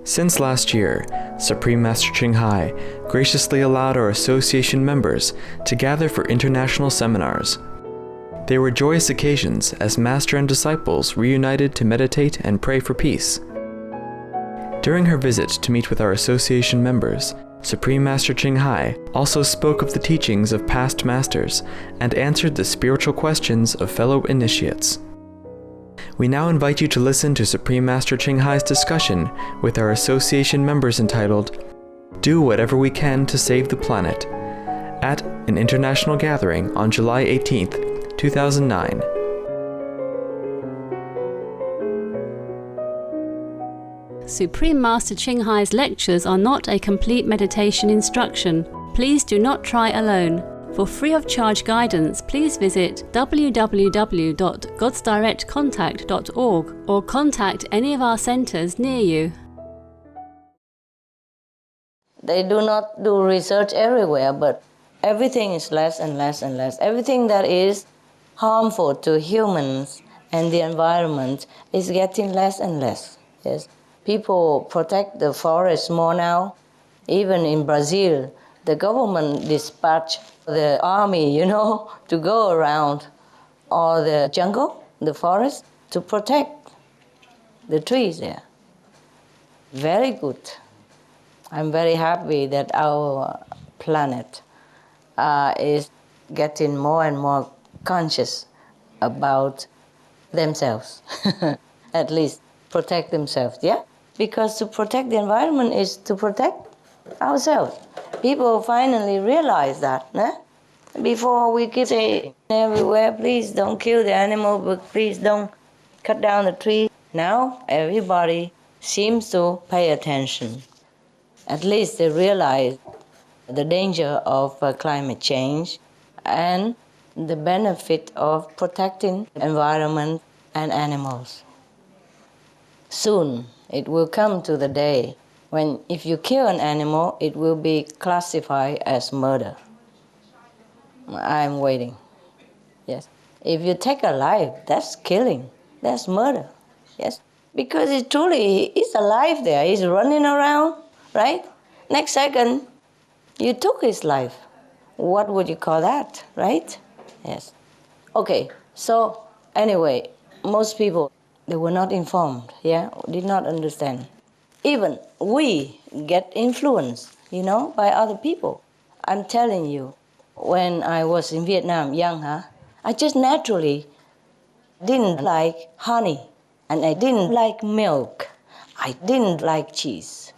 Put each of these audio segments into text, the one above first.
Since last year, Supreme Master Ching Hai graciously allowed our association members to gather for international seminars. They were joyous occasions as Master and disciples reunited to meditate and pray for peace. During her visit to meet with our association members, Supreme Master Ching Hai also spoke of the teachings of past masters and answered the spiritual questions of fellow initiates. We now invite you to listen to Supreme Master Ching Hai's discussion with our association members entitled, "Do Whatever We Can to Save the Planet," at an international gathering on July 18th, 2009. Supreme Master Ching Hai's lectures are not a complete meditation instruction. Please do not try alone. For free of charge guidance, please visit www.godsdirectcontact.org or contact any of our centers near you. They do not do research everywhere, but everything is less and less and less. Everything that is harmful to humans and the environment is getting less and less. Yes. People protect the forest more now. Even in Brazil, the government dispatched the army, to go around all the jungle, the forest, to protect the trees there. Very good. I'm very happy that our planet is getting more and more conscious about themselves. At least protect themselves, yeah? Because to protect the environment is to protect ourselves. People finally realize that. Before we keep saying everywhere, please don't kill the animal, but please don't cut down the tree. Now everybody seems to pay attention. At least they realize the danger of climate change and the benefit of protecting the environment and animals. Soon it will come to the day when if you kill an animal, it will be classified as murder. I'm waiting. Yes. If you take a life, that's killing. That's murder. Yes. Because it truly is alive there. He's running around, right? Next second, you took his life. What would you call that, right? Yes. Okay. So anyway, most people, they were not informed, did not understand. Even we get influenced, by other people. I'm telling you, when I was in Vietnam, young, I just naturally didn't like honey, and I didn't like milk. I didn't like cheese.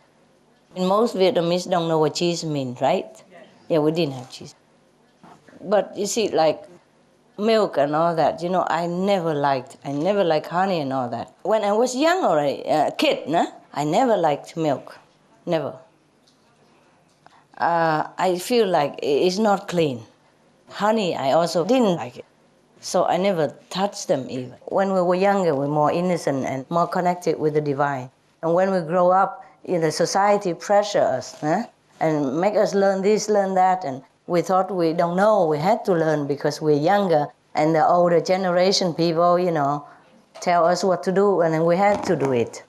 And most Vietnamese don't know what cheese means, right? Yeah, we didn't have cheese. But you see, like milk and all that, I never liked honey and all that. When I was young already, kid, I never liked milk, never. I feel like it's not clean. Honey, I also didn't like it. So I never touched them even. When we were younger, we were more innocent and more connected with the divine. And when we grow up, society pressure us and make us learn this, learn that, and we thought we don't know, we had to learn because we're younger, and the older generation people, tell us what to do, and then we had to do it.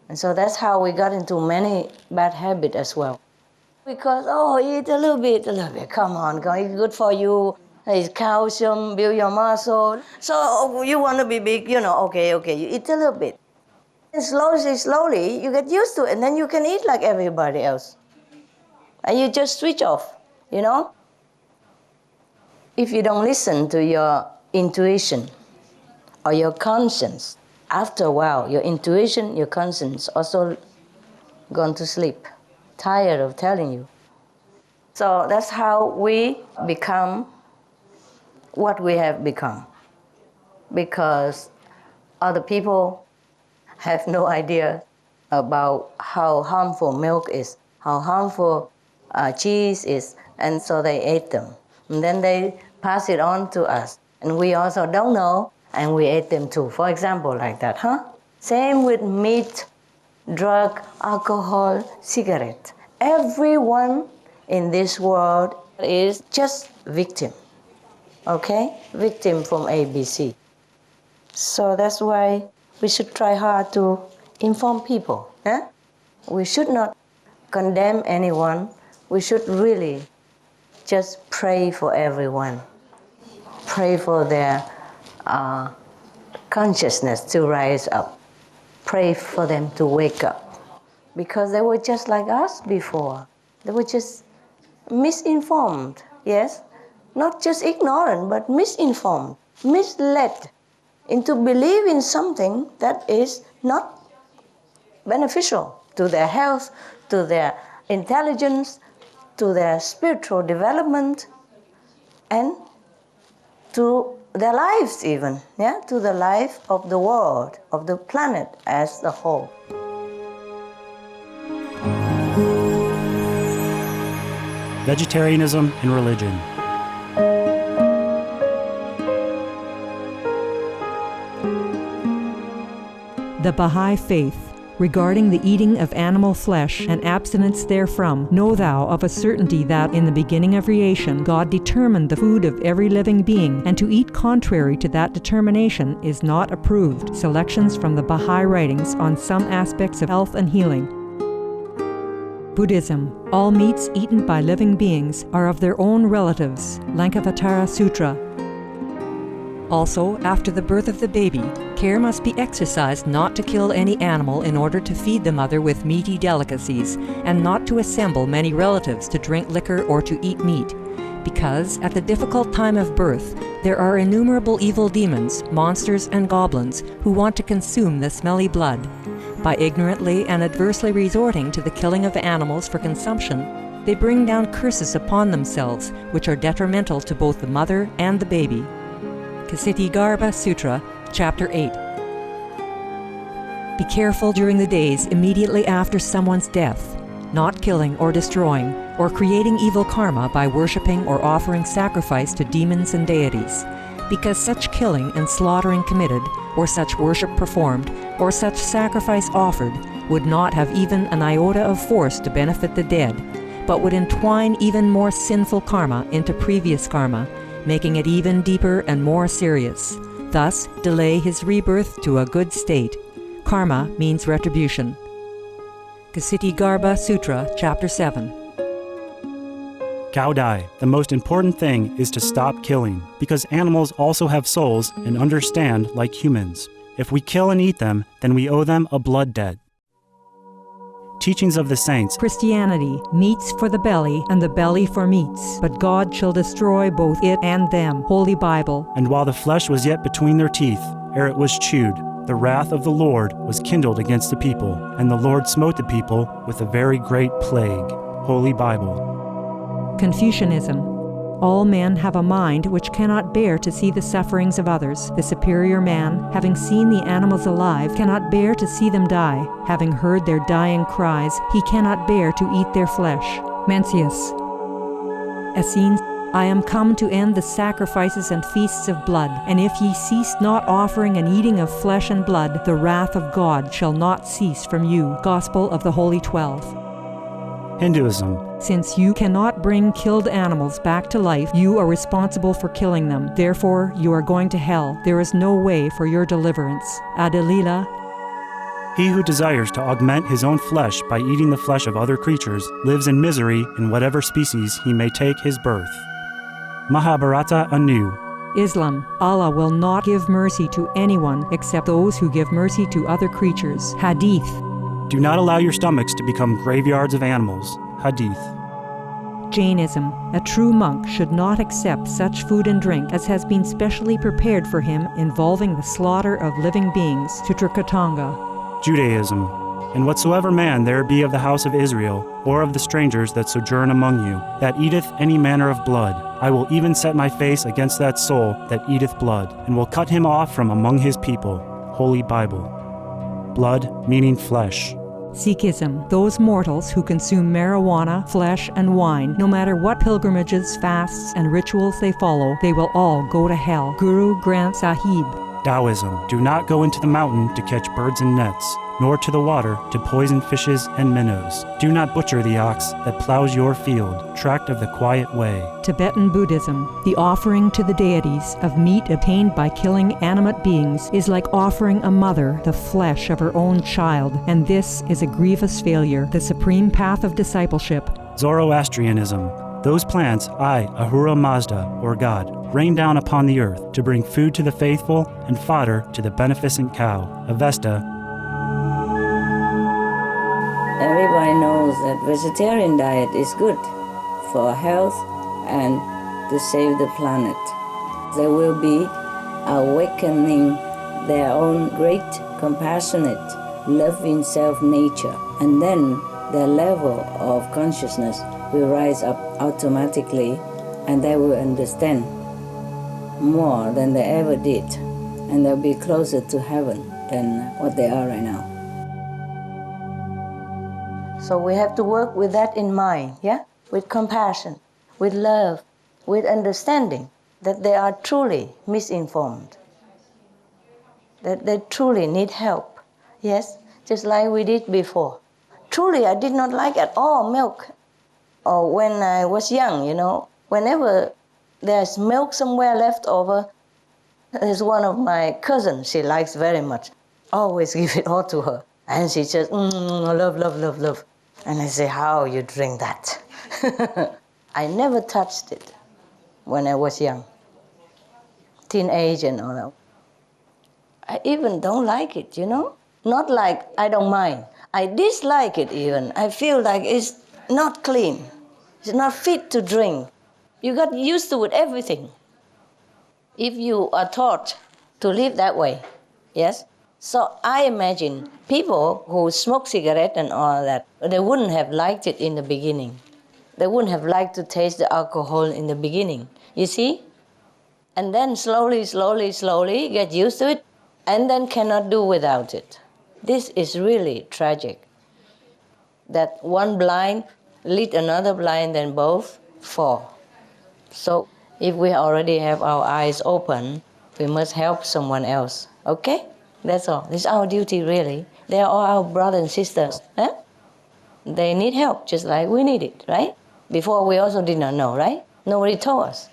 And so that's how we got into many bad habits as well. Because, eat a little bit, come on, it's good for you, it's calcium, build your muscle. So you want to be big, okay, you eat a little bit. And slowly, you get used to it, and then you can eat like everybody else. And you just switch off, If you don't listen to your intuition or your conscience, after a while, your intuition, your conscience also gone to sleep, tired of telling you. So that's how we become what we have become. Because other people have no idea about how harmful milk is, how harmful cheese is, and so they ate them. And then they pass it on to us. And we also don't know, and we ate them too. For example, like that, Same with meat, drug, alcohol, cigarette. Everyone in this world is just victim, okay? Victim from ABC. So that's why we should try hard to inform people, We should not condemn anyone. We should really just pray for everyone. Pray for their consciousness to rise up. Pray for them to wake up. Because they were just like us before. They were just misinformed, yes? Not just ignorant, but misinformed, misled into believing something that is not beneficial to their health, to their intelligence, to their spiritual development, and to their lives even, to the life of the world, of the planet as a whole. Vegetarianism and religion. The Baha'i Faith. Regarding the eating of animal flesh and abstinence therefrom, know thou of a certainty that in the beginning of creation God determined the food of every living being, and to eat contrary to that determination is not approved. Selections from the Baha'i writings on some aspects of health and healing. Buddhism. All meats eaten by living beings are of their own relatives. Lankavatara Sutra. Also, after the birth of the baby, care must be exercised not to kill any animal in order to feed the mother with meaty delicacies, and not to assemble many relatives to drink liquor or to eat meat, because at the difficult time of birth, there are innumerable evil demons, monsters, and goblins who want to consume the smelly blood. By ignorantly and adversely resorting to the killing of animals for consumption, they bring down curses upon themselves, which are detrimental to both the mother and the baby. Kshitigarbha Sutra, Chapter 8. Be careful during the days immediately after someone's death, not killing or destroying, or creating evil karma by worshipping or offering sacrifice to demons and deities, because such killing and slaughtering committed, or such worship performed, or such sacrifice offered, would not have even an iota of force to benefit the dead, but would entwine even more sinful karma into previous karma, making it even deeper and more serious. Thus, delay his rebirth to a good state. Karma means retribution. Kshitigarbha Sutra, Chapter 7. Gaudai, the most important thing is to stop killing, because animals also have souls and understand like humans. If we kill and eat them, then we owe them a blood debt. Teachings of the Saints. Christianity. Meats for the belly, and the belly for meats. But God shall destroy both it and them. Holy Bible. And while the flesh was yet between their teeth, ere it was chewed, the wrath of the Lord was kindled against the people, and the Lord smote the people with a very great plague. Holy Bible. Confucianism. All men have a mind which cannot bear to see the sufferings of others. The superior man, having seen the animals alive, cannot bear to see them die. Having heard their dying cries, he cannot bear to eat their flesh. Mencius. Essenes. I am come to end the sacrifices and feasts of blood, and if ye cease not offering and eating of flesh and blood, the wrath of God shall not cease from you. Gospel of the Holy 12. Hinduism. Since you cannot bring killed animals back to life, you are responsible for killing them. Therefore, you are going to hell. There is no way for your deliverance. Adalila. He who desires to augment his own flesh by eating the flesh of other creatures lives in misery in whatever species he may take his birth. Mahabharata anew. Islam. Allah will not give mercy to anyone except those who give mercy to other creatures. Hadith. Do not allow your stomachs to become graveyards of animals. Hadith. Jainism. A true monk should not accept such food and drink as has been specially prepared for him involving the slaughter of living beings. Sutrakatanga. Judaism. And whatsoever man there be of the house of Israel, or of the strangers that sojourn among you, that eateth any manner of blood, I will even set my face against that soul that eateth blood, and will cut him off from among his people. Holy Bible. Blood meaning flesh. Sikhism. Those mortals who consume marijuana, flesh, and wine, no matter what pilgrimages, fasts, and rituals they follow, they will all go to hell. Guru Granth Sahib. Taoism. Do not go into the mountain to catch birds and nets, nor to the water to poison fishes and minnows. Do not butcher the ox that plows your field, tract of the quiet way. Tibetan Buddhism, the offering to the deities of meat obtained by killing animate beings is like offering a mother the flesh of her own child, and this is a grievous failure. The supreme path of discipleship. Zoroastrianism. Those plants I, Ahura Mazda, or God, rain down upon the earth to bring food to the faithful and fodder to the beneficent cow. Avesta. Everybody knows that vegetarian diet is good for health and to save the planet. They will be awakening their own great, compassionate, loving self-nature, and then their level of consciousness will rise up automatically, and they will understand more than they ever did, and they'll be closer to heaven than what they are right now. So we have to work with that in mind, yeah? With compassion, with love, with understanding that they are truly misinformed, that they truly need help, yes? Just like we did before. Truly, I did not like at all milk. Or when I was young, whenever there's milk somewhere left over, there's one of my cousins she likes very much. Always give it all to her. And she just, love, love, love, love. And I say, how you drink that? I never touched it when I was young. Teenage and all that. I even don't like it, Not like I don't mind. I dislike it even. I feel like it's not clean. It's not fit to drink. You got used to it, everything. If you are taught to live that way, yes? So I imagine people who smoke cigarette and all that, they wouldn't have liked it in the beginning. They wouldn't have liked to taste the alcohol in the beginning, you see? And then slowly, slowly, slowly get used to it, and then cannot do without it. This is really tragic. That one blind lead another blind, then both fall. So if we already have our eyes open, we must help someone else, okay? That's all. It's our duty, really. They are all our brothers and sisters. Huh? They need help, just like we need it, right? Before, we also did not know, right? Nobody told us.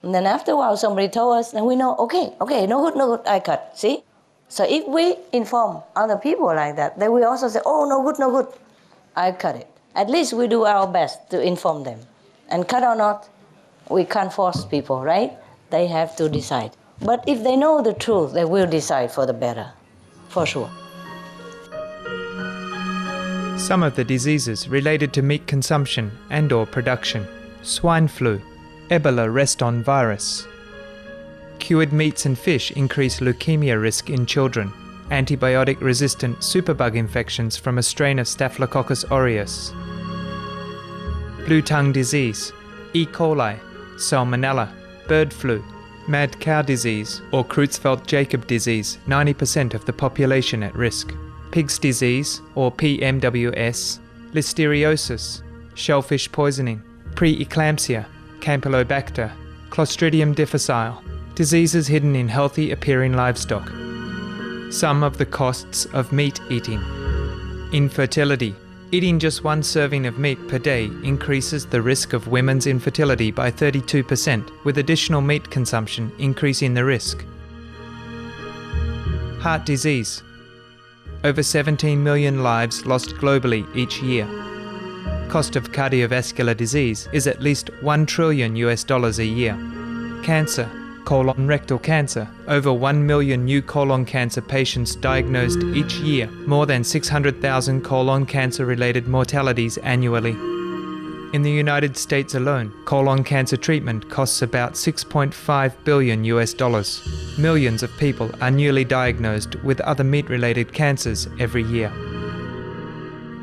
And then after a while, somebody told us, and we know, okay, no good, I cut, see? So if we inform other people like that, they will also say, oh, no good, I cut it. At least we do our best to inform them. And cut or not, we can't force people, right? They have to decide. But if they know the truth, they will decide for the better, for sure. Some of the diseases related to meat consumption and/or production: swine flu, Ebola reston virus. Cured meats and fish increase leukemia risk in children. Antibiotic-resistant superbug infections from a strain of Staphylococcus aureus. Blue tongue disease, E. coli, salmonella, bird flu, mad cow disease or Creutzfeldt-Jakob disease, 90% of the population at risk. Pig's disease or PMWS, listeriosis, shellfish poisoning, preeclampsia, Campylobacter, Clostridium difficile, diseases hidden in healthy appearing livestock. Some of the costs of meat eating. Infertility. Eating just one serving of meat per day increases the risk of women's infertility by 32%, with additional meat consumption increasing the risk. Heart disease. Over 17 million lives lost globally each year. Cost of cardiovascular disease is at least $1 trillion a year. Cancer. Colon rectal cancer. Over 1 million new colon cancer patients diagnosed each year, more than 600,000 colon cancer-related mortalities annually. In the United States alone, colon cancer treatment costs about $6.5 billion. Millions of people are newly diagnosed with other meat-related cancers every year.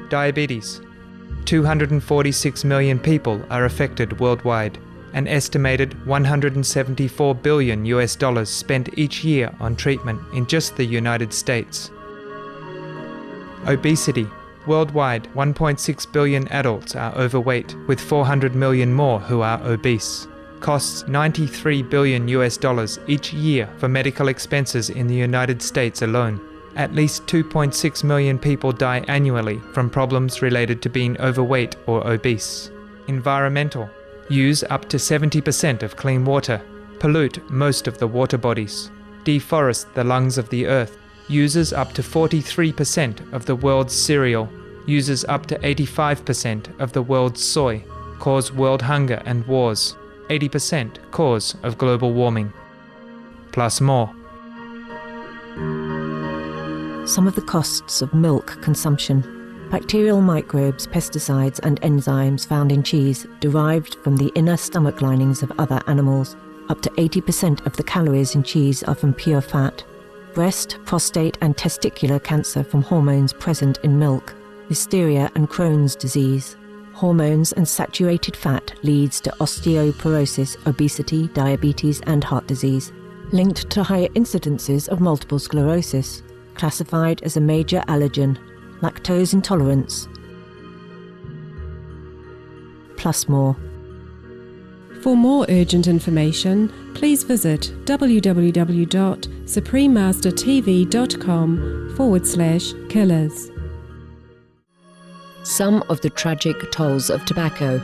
Diabetes. 246 million people are affected worldwide. An estimated $174 billion spent each year on treatment in just the United States. Obesity. Worldwide, 1.6 billion adults are overweight, with 400 million more who are obese. Costs $93 billion each year for medical expenses in the United States alone. At least 2.6 million people die annually from problems related to being overweight or obese. Environmental. Use up to 70% of clean water. Pollute most of the water bodies. Deforest the lungs of the earth. Uses up to 43% of the world's cereal. Uses up to 85% of the world's soy. Cause world hunger and wars. 80% cause of global warming. Plus more. Some of the costs of milk consumption. Bacterial microbes, pesticides and enzymes found in cheese derived from the inner stomach linings of other animals. Up to 80% of the calories in cheese are from pure fat. Breast, prostate and testicular cancer from hormones present in milk. Listeria and Crohn's disease. Hormones and saturated fat leads to osteoporosis, obesity, diabetes and heart disease. Linked to higher incidences of multiple sclerosis. Classified as a major allergen. Lactose intolerance. Plus more. For more urgent information, please visit www.suprememastertv.com/killers. Some of the tragic tolls of tobacco.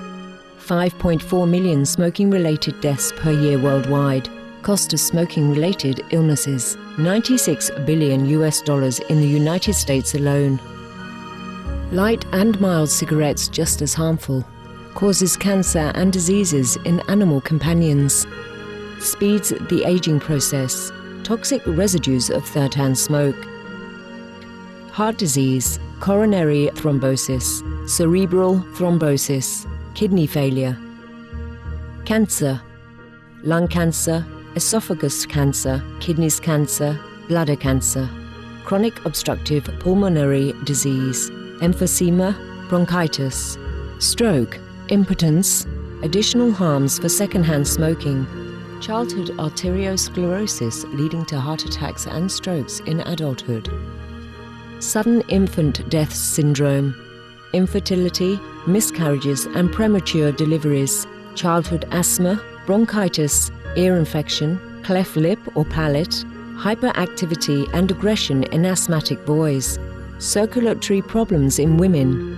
5.4 million smoking-related deaths per year worldwide. Cost of smoking-related illnesses. $96 billion in the United States alone. Light and mild cigarettes just as harmful. Causes cancer and diseases in animal companions. Speeds the aging process. Toxic residues of third-hand smoke. Heart disease, coronary thrombosis, cerebral thrombosis, kidney failure. Cancer, lung cancer, esophagus cancer, kidneys cancer, bladder cancer. Chronic obstructive pulmonary disease, emphysema, bronchitis. Stroke, impotence, additional harms for secondhand smoking. Childhood arteriosclerosis leading to heart attacks and strokes in adulthood. Sudden infant death syndrome, infertility, miscarriages and premature deliveries, childhood asthma, bronchitis, ear infection, cleft lip or palate, hyperactivity and aggression in asthmatic boys, circulatory problems in women.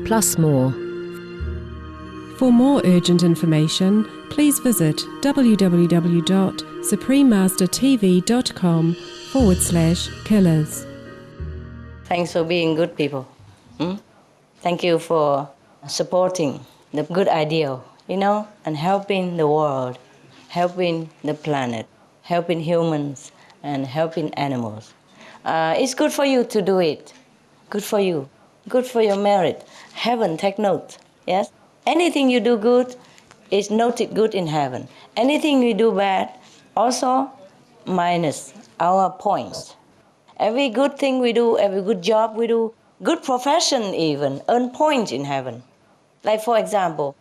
Plus more. For more urgent information, please visit www.suprememastertv.com/killers. Thanks for being good people. Thank you for supporting the good ideal, and helping the world, helping the planet, helping humans, and helping animals. It's good for you to do it. Good for you. Good for your merit. Heaven, take note. Yes? Anything you do good is noted good in heaven. Anything we do bad, also minus our points. Every good thing we do, every good job we do, good profession even, earn points in heaven. Like for example,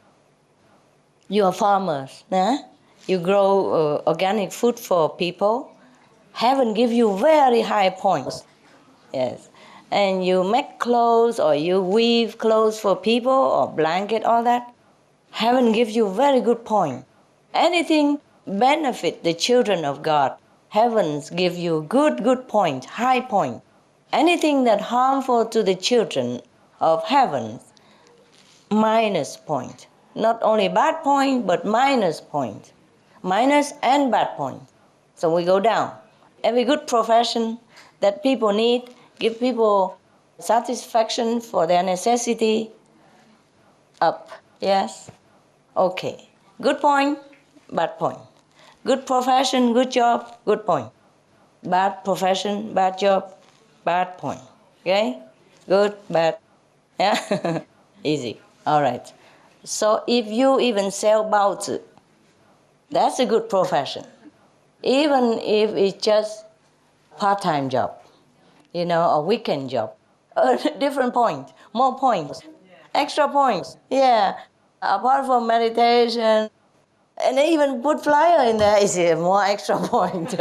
you are farmers, you grow organic food for people, heaven give you very high points. Yes. And you make clothes or you weave clothes for people or blanket, all that, heaven gives you very good point. Anything benefit the children of God, heavens give you good point, high point. Anything that harmful to the children of heaven, minus point. Not only bad point, but minus point. Minus and bad point. So we go down. Every good profession that people need, give people satisfaction for their necessity, up. Yes? Okay. Good point, bad point. Good profession, good job, good point. Bad profession, bad job, bad point. Okay? Good, bad. Yeah? Easy. All right. So if you even sell baozi, that's a good profession. Even if it's just part-time job, a weekend job. A different point, more points, extra points. Yeah. Apart from meditation, and they even put flyer in there, is it more extra point?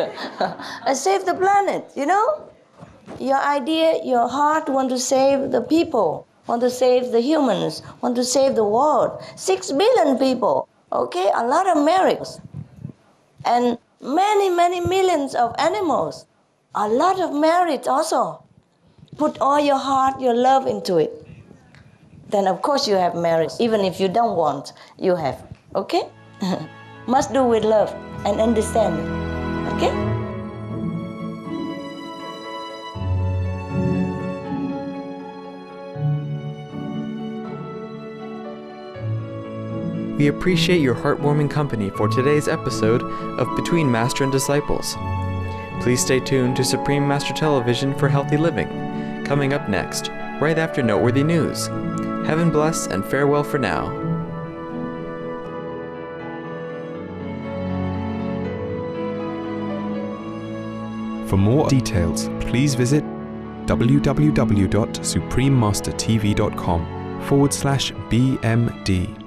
And save the planet, Your idea, your heart want to save the people, want to save the humans, want to save the world. 6 billion people, okay? A lot of miracles. And many millions of animals. A lot of merit also. Put all your heart, your love into it. Then of course you have merit. Even if you don't want, you have. Okay? Must do with love and understanding. Okay? We appreciate your heartwarming company for today's episode of Between Master and Disciples. Please stay tuned to Supreme Master Television for Healthy Living, coming up next, right after noteworthy news. Heaven bless and farewell for now. For more details, please visit www.suprememastertv.com/BMD.